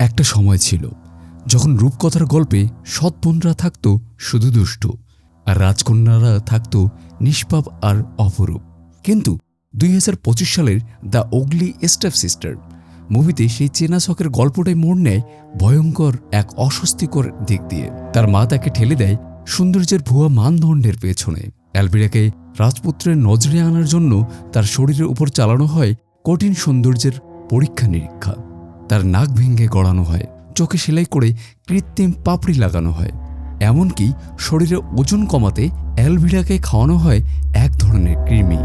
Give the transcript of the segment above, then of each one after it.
একটা সময় ছিল যখন রূপকথার গল্পে সৎ বোনরা থাকত শুধু দুষ্টু, আর রাজকন্যারা থাকত নিষ্পাপ আর অপরূপ। কিন্তু 2025 সালের দ্য ওগলি স্টেপ সিস্টার মুভিতে সেই চেনা ছকের গল্পটাই মোড় নেয় ভয়ঙ্কর এক অস্বস্তিকর দিক দিয়ে। তার মা তাকে ঠেলে দেয় সৌন্দর্যের ভুয়া মানদণ্ডের পেছনে। অ্যালভিরাকে রাজপুত্রের নজরে আনার জন্য তার শরীরের উপর চালানো হয় কঠিন সৌন্দর্যের পরীক্ষা নিরীক্ষা। তার নাক ভেঙে গড়ানো হয়, চোখে সেলাই করে কৃত্রিম পাপড়ি লাগানো হয়, এমনকি শরীরের ওজন কমাতে অ্যালভিরাকে খাওয়ানো হয় এক ধরনের কৃমি।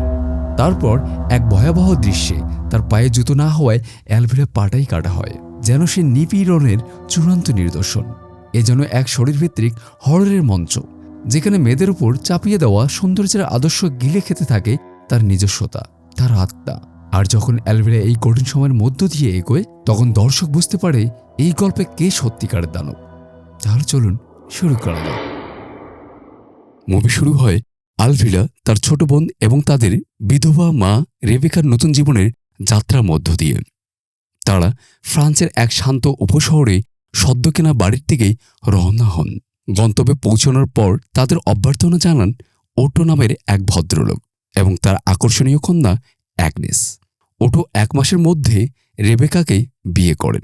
তারপর এক ভয়াবহ দৃশ্যে তার পায়ে জুতো না হওয়ায় অ্যালভিরা পাটাই কাটা হয়, যেন সে নিপীড়নের চূড়ান্ত নিদর্শন। এ যেন এক শরীরভিত্তিক হররের মঞ্চ, যেখানে মেয়েদের উপর চাপিয়ে দেওয়া সৌন্দর্যের আদর্শ গিলে খেতে থাকে তার নিজস্বতা, তার আত্মা। আর যখন অ্যালভিরা এই কঠিন সময়ের মধ্য দিয়ে এগোয়, তখন দর্শক বুঝতে পারে এই গল্পে কে সত্যিকারের দানব। তাহলে চলুন শুরু করা যাক। মুভি শুরু হয় আলভিরা, তার ছোট বোন এবং তাদের বিধবা মা রেবেকার নতুন জীবনের যাত্রার মধ্য দিয়ে। তারা ফ্রান্সের এক শান্ত উপশহরে সদ্য কেনা বাড়ির দিকে রওনা হন। গন্তব্যে পৌঁছানোর পর তাদের অভ্যর্থনা জানান ওটো নামের এক ভদ্রলোক এবং তার আকর্ষণীয় কন্যা অ্যাগনেস। ওটো 1 মাসের মধ্যে রেবেকাকে বিয়ে করেন,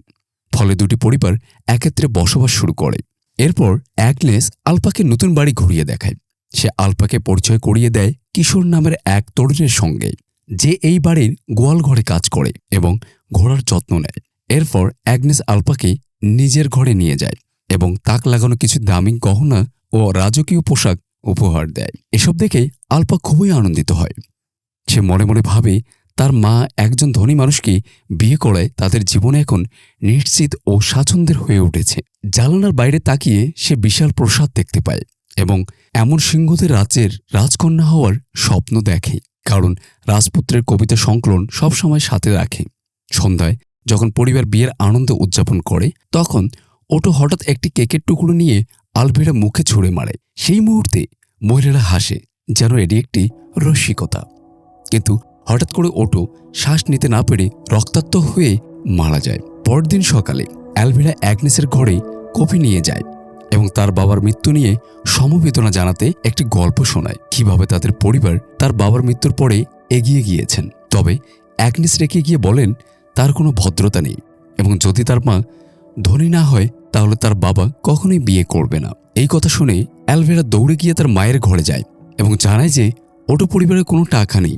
ফলে দুটি পরিবার একত্রে বসবাস শুরু করে। এরপর অ্যাগনেস আলপাকে নতুন বাড়ি ঘুরিয়ে দেখায়। সে আলপাকে পরিচয় করিয়ে দেয় কিশোর নামের এক তরুণের সঙ্গে, যে এই বাড়ির গোয়াল ঘরে কাজ করে এবং ঘোড়ার যত্ন নেয়। এরপর অ্যাগনেস আলপাকে নিজের ঘরে নিয়ে যায় এবং তাক লাগানো কিছু দামি গহনা ও রাজকীয় পোশাক উপহার দেয়। এসব দেখে আলপা খুবই আনন্দিত হয়। সে মনে মনে ভাবে তার মা একজন ধনী মানুষকে বিয়ে করায় তাদের জীবনে এখন নিশ্চিত ও স্বাচ্ছন্দ্যের হয়ে উঠেছে। জানালার বাইরে তাকিয়ে সে বিশাল প্রাসাদ দেখতে পায় এবং এমন সিংহদের রাজ্যের রাজকন্যা হওয়ার স্বপ্ন দেখে, কারণ রাজপুত্রের কবিতা সংকলন সবসময় সাথে রাখে। সন্ধ্যায় যখন পরিবার বিয়ের আনন্দ উদযাপন করে, তখন ওটো হঠাৎ একটি কেকের টুকরো নিয়ে আলভিরা মুখে ছুঁড়ে মারে। সেই মুহূর্তে মহিলারা হাসে, যেন এটি একটি রসিকতা। কিন্তু হঠাৎ করে ওটো শ্বাস নিতে না পেরে রক্তাক্ত হয়ে মারা যায়। পরদিন সকালে অ্যালভিরা অ্যাগনেসের ঘরে কফি নিয়ে যায় এবং তার বাবার মৃত্যু নিয়ে সমবেদনা জানাতে একটি গল্প শোনায়, কিভাবে তাদের পরিবার তার বাবার মৃত্যুর পরে এগিয়ে গিয়েছেন। তবে অ্যাগনেস রেখে গিয়ে বলেন তার কোনো ভদ্রতা নেই এবং যদি তার মা ধনী না হয় তাহলে তার বাবা কখনোই বিয়ে করবে না। এই কথা শুনে অ্যালভিরা দৌড়ে গিয়ে তার মায়ের ঘরে যায় এবং জানায় যে ওটো পরিবারের কোনো টাকা নেই।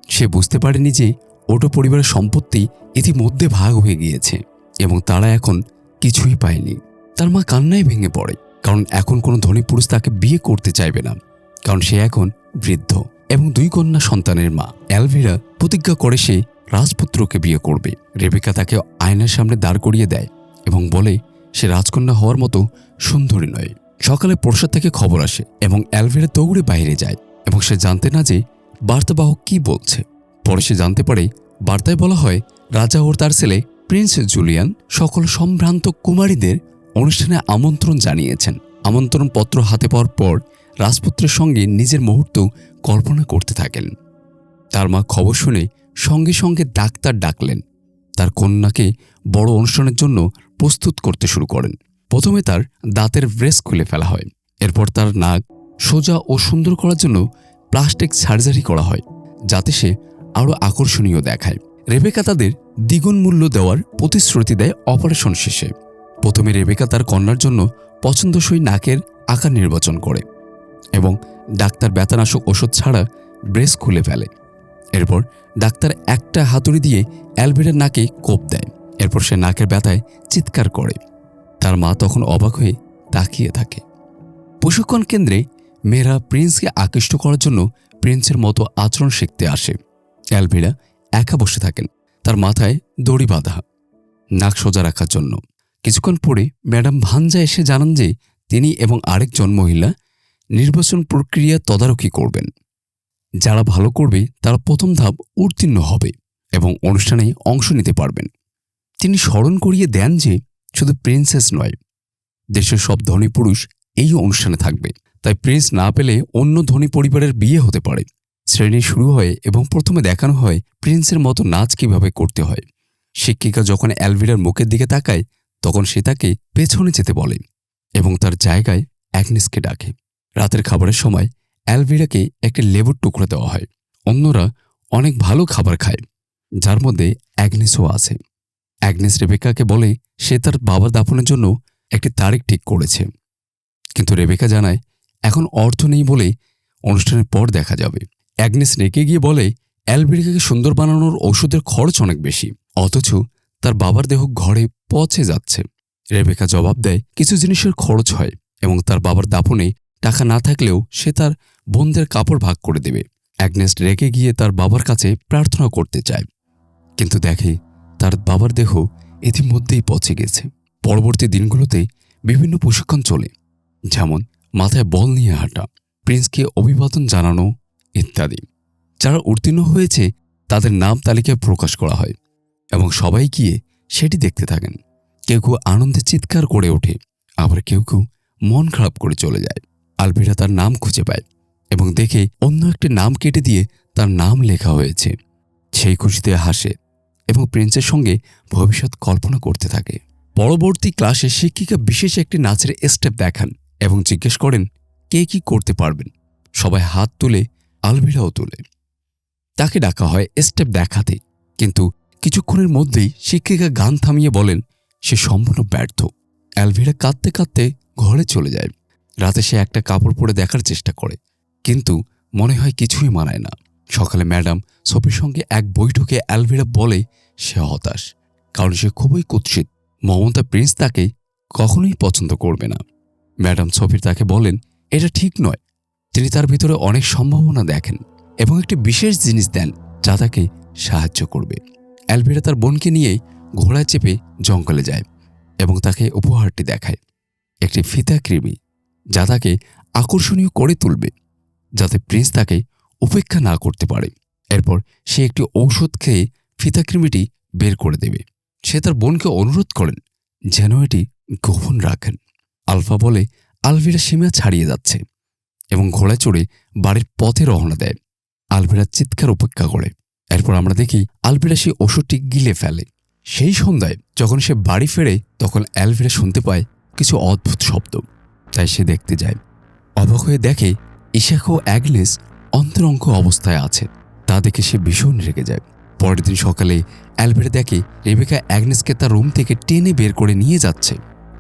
সে বুঝতে পারেনি যে ওটো পরিবারের সম্পত্তি ইতিমধ্যে ভাগ হয়ে গিয়েছে এবং তারা এখন কিছুই পায়নি। তার মা কান্নায় ভেঙে পড়ে, কারণ এখন কোনো ধনী পুরুষ তাকে বিয়ে করতে চাইবে না, কারণ সে এখন বৃদ্ধ এবং 2 কন্যা সন্তানের মা। অ্যালভিরা প্রতিজ্ঞা করে সে রাজপুত্রকে বিয়ে করবে। রেবেকা তাকে আয়নার সামনে দাঁড় করিয়ে দেয় এবং বলে সে রাজকন্যা হওয়ার মতো সুন্দরী নয়। সকালে প্রসাদ থেকে খবর আসে এবং অ্যালভিরা দৌড়ে বাইরে যায় এবং সে জানতে না যে বার্তাবাহক কি বলছে। পরে সে জানতে পারে বার্তায় বলা হয় রাজা ও তার ছেলে প্রিন্স জুলিয়ান সকল সম্ভ্রান্ত কুমারীদের অনুষ্ঠানে আমন্ত্রণ জানিয়েছেন। আমন্ত্রণ পত্র হাতে পাওয়ার পর রাজপুত্রের সঙ্গে নিজের মুহূর্ত কল্পনা করতে থাকেন। তার মা খবর শুনে সঙ্গে সঙ্গে ডাক্তার ডাকলেন। তার কন্যাকে বড় অনুষ্ঠানের জন্য প্রস্তুত করতে শুরু করেন। প্রথমে তার দাঁতের ব্রেস খুলে ফেলা হয়, এরপর তার নাক সোজা ও সুন্দর করার জন্য প্লাস্টিক সার্জারি করা হয়, যাতে সে আরও আকর্ষণীয় দেখায়। রেবেকা তাদের দ্বিগুণ মূল্য দেওয়ার প্রতিশ্রুতি দেয় অপারেশন শেষে। প্রথমে রেবেকা তার কন্যার জন্য পছন্দসই নাকের আকার নির্বাচন করে এবং ডাক্তার ব্যথানাশক ওষুধ ছাড়া ব্রেস খুলে ফেলে। এরপর ডাক্তার একটা হাতুড়ি দিয়ে অ্যালভিরার নাকে কোপ দেয়। এরপর সে নাকের ব্যথায় চিৎকার করে। তার মা তখন অবাক হয়ে তাকিয়ে থাকে। প্রশিক্ষণ কেন্দ্রে মেয়েরা প্রিন্সকে আকৃষ্ট করার জন্য প্রিন্সের মতো আচরণ শিখতে আসে। অ্যালভিরা একা বসে থাকেন, তার মাথায় দড়ি বাঁধা, নাক সোজা রাখার জন্য। কিছুক্ষণ পরে ম্যাডাম ভাঞ্জা এসে জানান যে তিনি এবং আরেকজন মহিলা নির্বাচন প্রক্রিয়া তদারকি করবেন। যারা ভালো করবে তারা প্রথম ধাপ উত্তীর্ণ হবে এবং অনুষ্ঠানে অংশ নিতে পারবেন। তিনি স্মরণ করিয়ে দেন যে শুধু প্রিন্সেস নয়, দেশের সব ধনী পুরুষ এই অনুষ্ঠানে থাকবে, তাই প্রিন্স না পেলে অন্য ধনী পরিবারের বিয়ে হতে পারে। শ্রেণী শুরু হয় এবং প্রথমে দেখানো হয় প্রিন্সের মতো নাচ কিভাবে করতে হয়। শিক্ষিকা যখন অ্যালভিরার মুখের দিকে তাকায় তখন সে তাকে পেছনে যেতে বলে এবং তার জায়গায় অ্যাগনেসকে ডাকে। রাতের খাবারের সময় অ্যালভিরাকে একটি লেবুর টুকরো দেওয়া হয়। অন্যরা অনেক ভালো খাবার খায়, যার মধ্যে অ্যাগনেসও আছে। অ্যাগনেস রেবেকাকে বলে সে তার বাবার দাফনের জন্য একটি তারিখ ঠিক করেছে, কিন্তু রেবেকা জানায় এখন অর্থ নেই বলে অনুষ্ঠানের পর দেখা যাবে। অ্যাগনেস রেগে গিয়ে বলে অ্যালভিরাকে সুন্দর বানানোর ওষুধের খরচ অনেক বেশি, অথচ তার বাবার দেহ ঘরে পচে যাচ্ছে। রেবেকা জবাব দেয় কিছু জিনিসের খরচ হয় এবং তার বাবার দাফনে টাকা না থাকলেও সে তার বোনদের কাপড় ভাগ করে দেবে। অ্যাগনেস রেগে গিয়ে তার বাবার কাছে প্রার্থনা করতে চায়, কিন্তু দেখে তার বাবার দেহ ইতিমধ্যেই পচে গেছে। পরবর্তী দিনগুলোতে বিভিন্ন প্রশিক্ষণ চলে, যেমন মাথায় বল নিয়ে হাঁটা, প্রিন্সকে অভিবাদন জানানো ইত্যাদি। যারা উত্তীর্ণ হয়েছে তাদের নাম তালিকায় প্রকাশ করা হয় এবং সবাই গিয়ে সেটি দেখতে থাকেন। কেউ কেউ আনন্দে চিৎকার করে ওঠে, আবার কেউ কেউ মন খারাপ করে চলে যায়। আলভিরা তার নাম খুঁজে পায় এবং দেখে অন্য একটি নাম কেটে দিয়ে তার নাম লেখা হয়েছে। সেই খুশিতে হাসে এবং প্রিন্সের সঙ্গে ভবিষ্যৎ কল্পনা করতে থাকে। পরবর্তী ক্লাসে শিক্ষিকা বিশেষ একটি নাচের স্টেপ দেখান এবং জিজ্ঞেস করেন কে কি করতে পারবেন। সবাই হাত তুলে, আলভিরাও তোলে। তাকে ডাকা হয় স্টেপ দেখাতে, কিন্তু কিছুক্ষণের মধ্যেই শিক্ষিকা গান থামিয়ে বলেন সে সম্পূর্ণ ব্যর্থ। অ্যালভিরা কাঁদতে কাঁদতে ঘরে চলে যায়। রাতে সে একটা কাপড় পরে দেখার চেষ্টা করে, কিন্তু মনে হয় কিছুই মানায় না। সকালে ম্যাডাম সোফির সঙ্গে এক বৈঠকে অ্যালভিরা বলে সে হতাশ, কারণ সে খুবই কুৎসিত। মমতা প্রিন্স তাকে কখনোই পছন্দ করবে না। ম্যাডাম সোফির তাকে বলেন এটা ঠিক নয়। তিনি তার ভিতরে অনেক সম্ভাবনা দেখেন এবং একটি বিশেষ জিনিস দেন যা তাকে সাহায্য করবে। অ্যালভিরা তার বোনকে নিয়ে ঘোড়ায় চেপে জঙ্গলে যায় এবং তাকে উপহারটি দেখায়, একটি ফিতা কৃমি যা তাকে আকর্ষণীয় করে তুলবে, যাতে প্রিন্স তাকে উপেক্ষা না করতে পারে। এরপর সে একটি ঔষধ খেয়ে ফিতা কৃমিটি বের করে দেবে। সে তার বোনকে অনুরোধ করেন যেন এটি গোপন রাখেন। আলফা বলে আলভিরা সীমা ছাড়িয়ে যাচ্ছে এবং ঘোড়ায় চড়ে বাড়ির পথে রওনা দেয়। আলভিরা চিৎকার উপেক্ষা করে। এরপর আমরা দেখি আলভিরা সেই ওষুধটি গিলে ফেলে। সেই সন্ধ্যায় যখন সে বাড়ি ফেরে তখন অ্যালভিরা শুনতে পায় কিছু অদ্ভুত শব্দ, তাই সে দেখতে যায়। অবাক হয়ে দেখে ইশাক ও অ্যাগনেস অন্তরঙ্গ অবস্থায় আছে। তা দেখে সে ভীষণ রেগে যায়। পরের দিন সকালে অ্যালভিরা দেখে রেবেকা অ্যাগনেসকে তার রুম থেকে টেনে বের করে নিয়ে যাচ্ছে।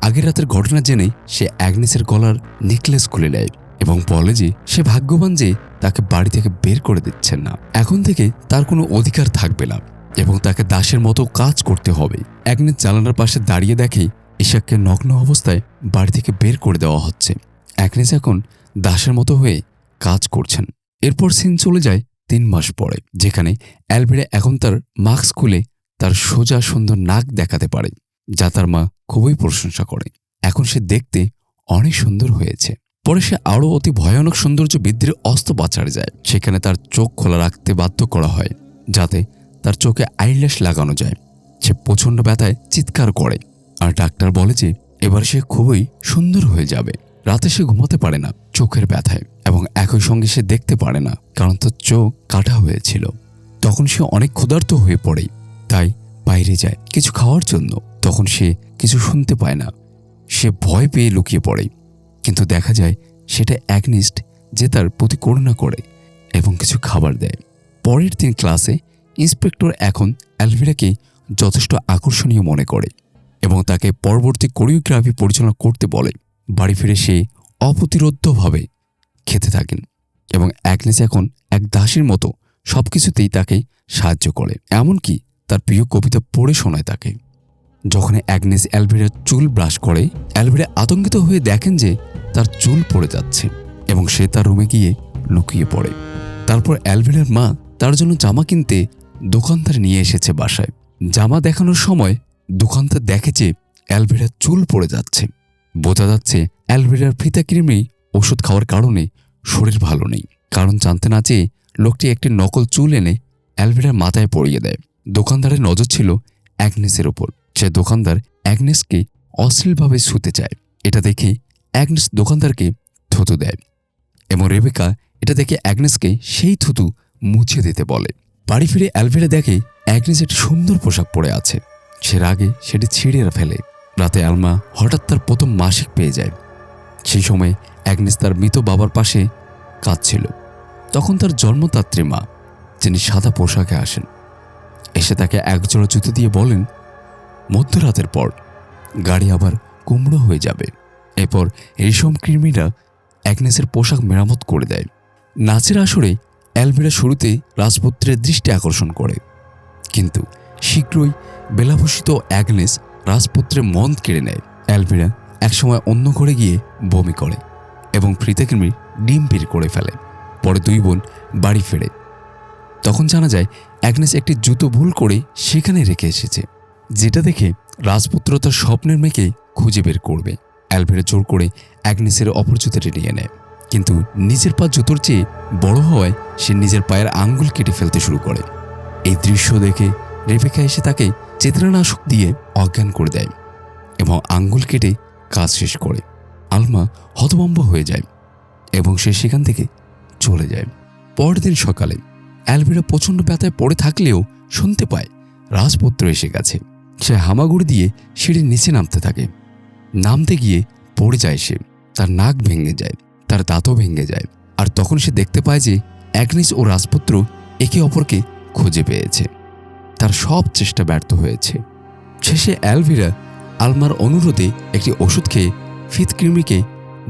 আগের রাতের ঘটনা জেনে সে অ্যাগনেসের গলার নেকলেস খুলে নেয় এবং বলে যে সে ভাগ্যবান যে তাকে বাড়ি থেকে বের করে দিচ্ছেন না। এখন থেকে তার কোনো অধিকার থাকবে না এবং তাকে দাসের মতো কাজ করতে হবে। অ্যাগনেস জানালার পাশে দাঁড়িয়ে দেখে ইশাককে নগ্ন অবস্থায় বাড়ি থেকে বের করে দেওয়া হচ্ছে। অ্যাগনেস এখন দাসের মতো হয়ে কাজ করছেন। এরপর সিন চলে যায় 3 মাস পরে, যেখানে অ্যালভিরা এখন তার মাস্ক খুলে তার সোজা সুন্দর নাক দেখাতে পারে, যা তার মা খুবই প্রশংসা করে। এখন সে দেখতে অনেক সুন্দর হয়েছে। পরে সে আরও অতি ভয়ানক সৌন্দর্য বৃদ্ধির অস্ত্রোপচারে যায়। সেখানে তার চোখ খোলা রাখতে বাধ্য করা হয় যাতে তার চোখে আইল্যাশ লাগানো যায়। সে প্রচণ্ড ব্যথায় চিৎকার করে আর ডাক্তার বলে যে এবার সে খুবই সুন্দর হয়ে যাবে। রাতে সে ঘুমাতে পারে না চোখের ব্যথায় এবং একই সঙ্গে সে দেখতে পারে না, কারণ তার চোখ কাটা হয়েছিল। তখন সে অনেক ক্ষুধার্ত হয়ে পড়ে, তাই বাইরে যায় কিছু খাওয়ার জন্য। তখন সে কিছু শুনতে পায় না। সে ভয় পেয়ে লুকিয়ে পড়ে, কিন্তু দেখা যায় সেটা অ্যাগনেস যে তার প্রতি করুণা করে এবং কিছু খাবার দেয়। পরের দিন ক্লাসে ইন্সপেক্টর এখন অ্যালভিরাকে যথেষ্ট আকর্ষণীয় মনে করে এবং তাকে পরবর্তী কোরিওগ্রাফি পরিচালনা করতে বলে। বাড়ি ফিরে সে অপ্রতিরোধ্যভাবে খেতে থাকেন এবং অ্যাগনেস এখন এক দাসীর মতো সবকিছুতেই তাকে সাহায্য করে, এমনকি তার প্রিয় কবিতা পড়ে শোনায় তাকে। যখন অ্যাগনেস অ্যালভিরার চুল ব্রাশ করে, অ্যালভিরা আতঙ্কিত হয়ে দেখেন যে তার চুল পড়ে যাচ্ছে এবং সে তার রুমে গিয়ে লুকিয়ে পড়ে। তারপর অ্যালভিরার মা তার জন্য জামা কিনতে দোকানদার নিয়ে এসেছে বাসায়। জামা দেখানোর সময় দোকানদার দেখে যে অ্যালভিরার চুল পড়ে যাচ্ছে। বোঝা যাচ্ছে অ্যালভিরার ফিতা কৃমি ওষুধ খাওয়ার কারণে শরীর ভালো নেই। কারণ জানতে না চেয়ে লোকটি একটি নকল চুল এনে অ্যালভিরার মাথায় পরিয়ে দেয়। দোকানদারের নজর ছিল অ্যাগনেসের ওপর। সে দোকানদার অ্যাগনেসকে অশ্লীলভাবে ছুঁতে চায়। এটা দেখে অ্যাগনেস দোকানদারকে থুতু দেয় এবং রেবেকা এটা দেখে অ্যাগনেসকে সেই থুতু মুছে দিতে বলে। বাড়ি ফিরে অ্যালভিরা দেখে অ্যাগনেস একটি সুন্দর পোশাক পরে আছে। সে রাগে সেটি ছিঁড়ে ফেলে রাতে আলমা হঠাৎ তার প্রথম মাসিক পেয়ে যায়। সেই সময় অ্যাগনেস তার মৃত বাবার পাশে কাঁদছিল। তখন তার জন্মদাত্রী মা, যিনি সাদা পোশাকে আসেন, এসে তাকে একজোড়া জুতো দিয়ে বলেন, মধ্যরাতের পর গাড়ি আবার কুমড়ো হয়ে যাবে। এরপর রেশম কৃমিরা অ্যাগনেসের পোশাক মেরামত করে দেয়। নাচের আসরে অ্যালভিরা শুরুতে রাজপুত্রের দৃষ্টি আকর্ষণ করে, কিন্তু শীঘ্রই বেলাভূষিত অ্যাগনেস রাজপুত্রের মন কেড়ে নেয়। অ্যালভিরা একসময় অন্য ঘরে গিয়ে বমি করে এবং ফ্রিতেকৃমির ডিম বের করে ফেলে। পরে দুই বোন বাড়ি ফেরে। তখন জানা যায় অ্যাগনেস একটি জুতো ভুল করে সেখানে রেখে এসেছে, যেটা দেখে রাজপুত্র তার স্বপ্নের মেয়েকে খুঁজে বের করবে। অ্যালভিরা জোর করে অ্যাগনেসের অপর জুতোটি নিয়ে নেয়, কিন্তু নিজের পা জুতোর চেয়ে বড় হওয়ায় সে নিজের পায়ের আঙ্গুল কেটে ফেলতে শুরু করে। এই দৃশ্য দেখে রেবেকা এসে তাকে চেতনানাশক দিয়ে অজ্ঞান করে দেয় এবং আঙ্গুল কেটে কাজ শেষ করে। আলমা হতভম্ব হয়ে যায় এবং সে সেখান থেকে চলে যায়। পরের দিন সকালে অ্যালভিরা প্রচণ্ড ব্যথায় পড়ে থাকলেও শুনতে পায় রাজপুত্র এসে গেছে। সে হামাগুড়ি দিয়ে সিঁড়ির নিচে নামতে থাকে। নামতে গিয়ে পড়ে যায় সে। তার নাক ভেঙে যায়, তার দাঁতও ভেঙে যায়। আর তখন সে দেখতে পায় যে অ্যাগনেস ও রাজপুত্র একে অপরকে খুঁজে পেয়েছে। তার সব চেষ্টা ব্যর্থ হয়েছে। শেষে অ্যালভিরা আলমার অনুরোধে একটি ওষুধ খেয়ে ফিতকৃমিকে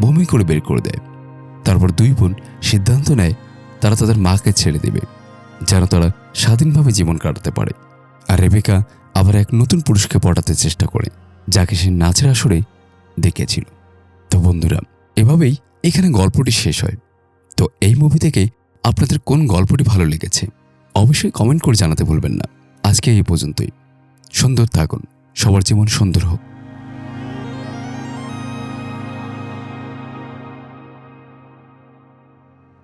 বমি করে বের করে দেয়। তারপর দুই বোন সিদ্ধান্ত নেয় তারা তাদের মাকে ছেড়ে দেবে, যেন তারা স্বাধীনভাবে জীবন কাটাতে পারে। আর রেবেকা আবার এক নতুন পুরুষকে পটাতে চেষ্টা করে, যাকে সে নাচের আসরে দেখেছিল। তো বন্ধুরা, এভাবেই এখানে গল্পটি শেষ হয়। তো এই মুভি থেকে আপনাদের কোন গল্পটি ভালো লেগেছে অবশ্যই কমেন্ট করে জানাতে ভুলবেন না। আজকে এই পর্যন্তই। সুন্দর থাকুন, সবার জীবন সুন্দর হোক।